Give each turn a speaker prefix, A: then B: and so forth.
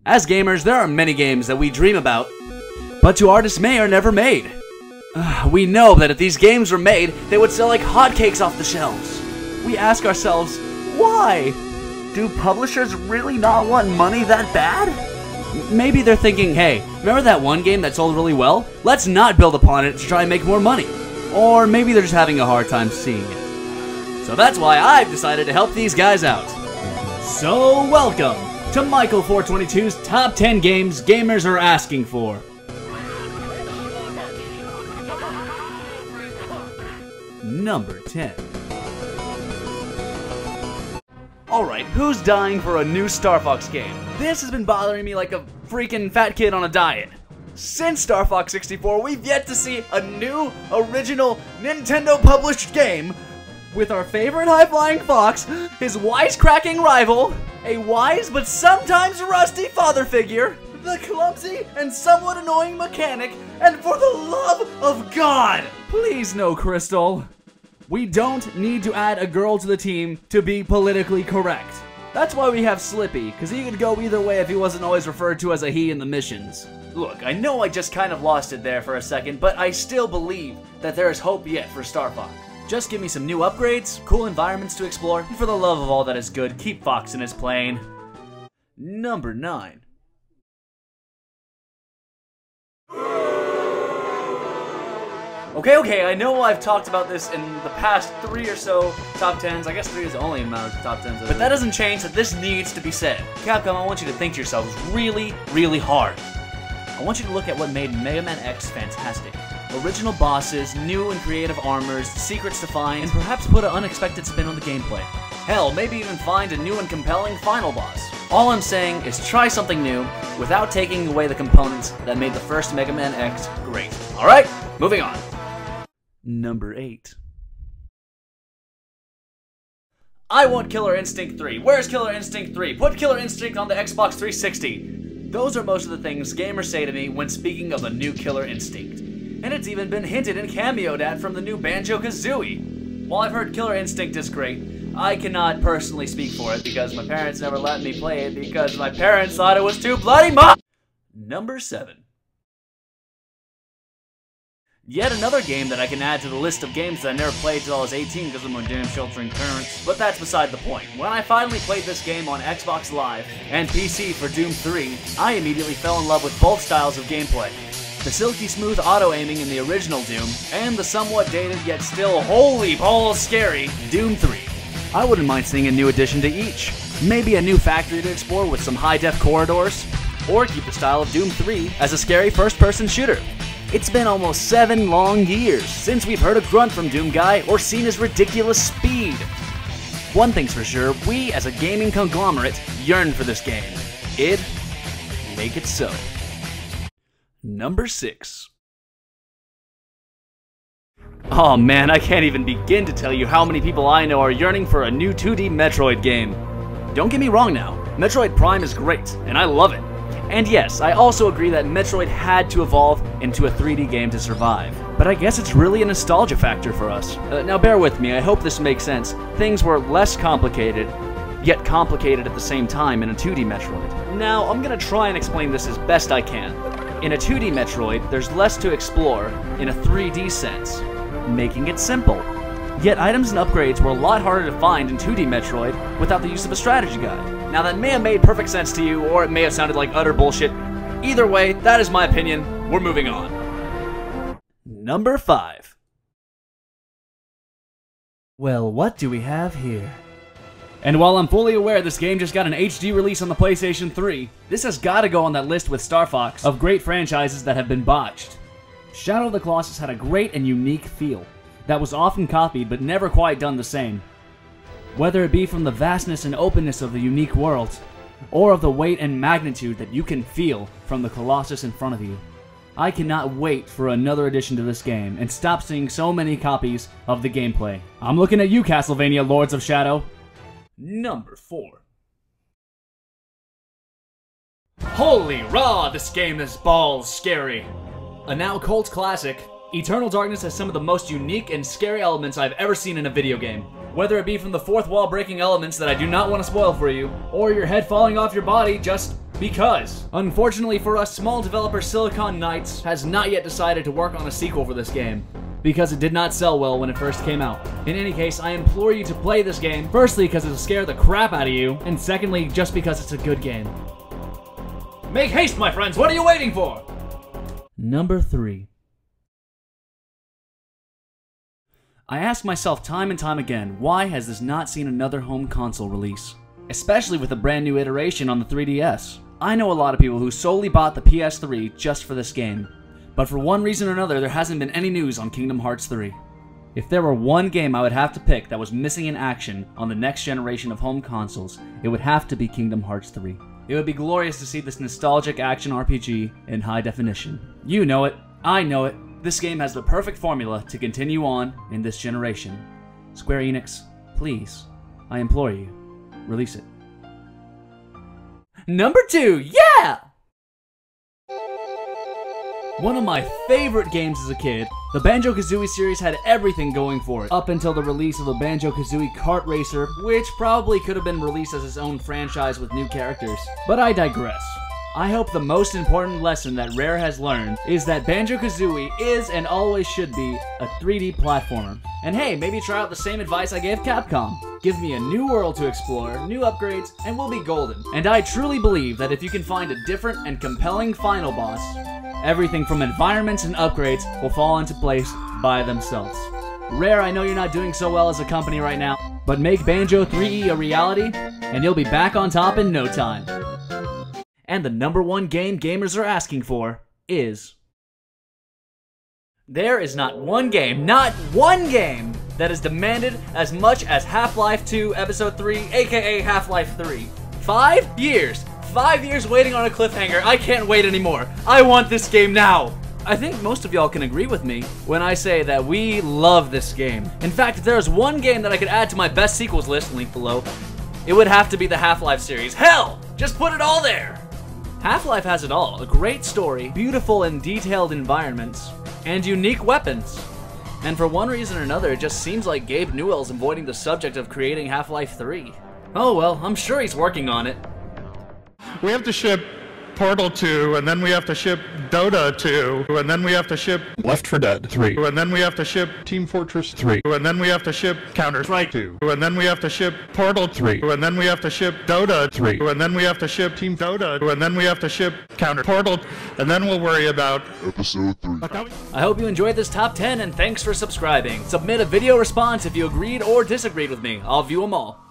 A: As gamers, there are many games that we dream about, but to our dismay are never made. We know that if these games were made, they would sell like hotcakes off the shelves. We ask ourselves, why? Do publishers really not want money that bad? Maybe they're thinking, hey, remember that one game that sold really well? Let's not build upon it to try and make more money. Or maybe they're just having a hard time seeing it. So that's why I've decided to help these guys out. So welcome to Michael422's Top 10 Games Gamers Are Asking For. Number 10. Alright, who's dying for a new Star Fox game? This has been bothering me like a freaking fat kid on a diet. Since Star Fox 64, we've yet to see a new, original, Nintendo-published game with our favorite high-flying fox, his wisecracking rival, a wise but sometimes rusty father figure, the clumsy and somewhat annoying mechanic, and for the love of God, please no Crystal. We don't need to add a girl to the team to be politically correct. That's why we have Slippy, because he could go either way if he wasn't always referred to as a he in the missions. Look, I know I just kind of lost it there for a second, but I still believe that there is hope yet for Star Fox. Just give me some new upgrades, cool environments to explore, and for the love of all that is good, keep Fox in his plane. Number 9. Okay, I know I've talked about this in the past 3 or so top 10s. I guess 3 is the only amount of top 10s. But that doesn't change that this needs to be said. Capcom, I want you to think to yourselves really, really hard. I want you to look at what made Mega Man X fantastic. Original bosses, new and creative armors, secrets to find, and perhaps put an unexpected spin on the gameplay. Hell, maybe even find a new and compelling final boss. All I'm saying is try something new without taking away the components that made the first Mega Man X great. Alright, moving on. Number 8. I want Killer Instinct 3. Where's Killer Instinct 3? Put Killer Instinct on the Xbox 360. Those are most of the things gamers say to me when speaking of a new Killer Instinct. And it's even been hinted and cameoed at from the new Banjo Kazooie. While I've heard Killer Instinct is great, I cannot personally speak for it because my parents never let me play it because my parents thought it was too bloody much. Number 7. Yet another game that I can add to the list of games that I never played till I was 18 because of my damn sheltering parents. But that's beside the point. When I finally played this game on Xbox Live and PC for Doom 3, I immediately fell in love with both styles of gameplay. The silky smooth auto-aiming in the original Doom, and the somewhat dated yet still holy balls scary Doom 3. I wouldn't mind seeing a new addition to each. Maybe a new factory to explore with some high-def corridors, or keep the style of Doom 3 as a scary first-person shooter. It's been almost 7 long years since we've heard a grunt from Doom Guy or seen his ridiculous speed. One thing's for sure, we as a gaming conglomerate yearn for this game. Make it so. Number 6. Oh man, I can't even begin to tell you how many people I know are yearning for a new 2D Metroid game. Don't get me wrong now, Metroid Prime is great, and I love it. And yes, I also agree that Metroid had to evolve into a 3D game to survive. But I guess it's really a nostalgia factor for us. Now bear with me, I hope this makes sense. Things were less complicated, yet complicated at the same time in a 2D Metroid. Now, I'm gonna try and explain this as best I can. In a 2D Metroid, there's less to explore in a 3D sense, making it simple. Yet items and upgrades were a lot harder to find in 2D Metroid without the use of a strategy guide. Now that may have made perfect sense to you, or it may have sounded like utter bullshit. Either way, that is my opinion. We're moving on. Number 5. Well, what do we have here? And while I'm fully aware this game just got an HD release on the PlayStation 3, this has gotta go on that list with Star Fox of great franchises that have been botched. Shadow of the Colossus had a great and unique feel that was often copied but never quite done the same. Whether it be from the vastness and openness of the unique world, or of the weight and magnitude that you can feel from the Colossus in front of you. I cannot wait for another addition to this game and stop seeing so many copies of the gameplay. I'm looking at you, Castlevania Lords of Shadow. Number 4. Holy raw, this game is balls scary. A now cult classic, Eternal Darkness has some of the most unique and scary elements I've ever seen in a video game. Whether it be from the fourth wall breaking elements that I do not want to spoil for you, or your head falling off your body just Because, unfortunately for us, small developer Silicon Knights has not yet decided to work on a sequel for this game, because it did not sell well when it first came out. In any case, I implore you to play this game, firstly because it'll scare the crap out of you, and secondly just because it's a good game. Make haste, my friends, what are you waiting for? Number 3. I ask myself time and time again, why has this not seen another home console release? Especially with a brand new iteration on the 3DS. I know a lot of people who solely bought the PS3 just for this game, but for one reason or another there hasn't been any news on Kingdom Hearts 3. If there were one game I would have to pick that was missing in action on the next generation of home consoles, it would have to be Kingdom Hearts 3. It would be glorious to see this nostalgic action RPG in high definition. You know it, I know it. This game has the perfect formula to continue on in this generation. Square Enix, please, I implore you, release it. Number 2, yeah! One of my favorite games as a kid, the Banjo Kazooie series had everything going for it, up until the release of the Banjo Kazooie Kart Racer, which probably could have been released as its own franchise with new characters. But I digress. I hope the most important lesson that Rare has learned is that Banjo Kazooie is and always should be a 3D platformer. And hey, maybe try out the same advice I gave Capcom. Give me a new world to explore, new upgrades, and we'll be golden. And I truly believe that if you can find a different and compelling final boss, everything from environments and upgrades will fall into place by themselves. Rare, I know you're not doing so well as a company right now, but make Banjo 3E a reality, and you'll be back on top in no time. And the number 1 game gamers are asking for is... There is not one game that is demanded as much as Half-Life 2 Episode 3, aka Half-Life 3. 5 years! 5 years waiting on a cliffhanger. I can't wait anymore. I want this game now! I think most of y'all can agree with me when I say that we love this game. In fact, if there is one game that I could add to my best sequels list, link below, it would have to be the Half-Life series. Hell! Just put it all there! Half-Life has it all, a great story, beautiful and detailed environments, and unique weapons. And for one reason or another, it just seems like Gabe Newell's avoiding the subject of creating Half-Life 3. Oh well, I'm sure he's working on it.
B: We have to ship Portal 2, and then we have to ship Dota 2, and then we have to ship
C: Left 4 Dead 3,
B: and then we have to ship
C: Team Fortress 3,
B: and then we have to ship Counter-Strike 2, and then we have to ship Portal 3, and then we have to ship Dota 3, and then we have to ship Team Dota, and then we have to ship Portal, and then we'll worry about
C: Episode 3.
A: I hope you enjoyed this top 10 and thanks for subscribing. Submit a video response if you agreed or disagreed with me. I'll view them all.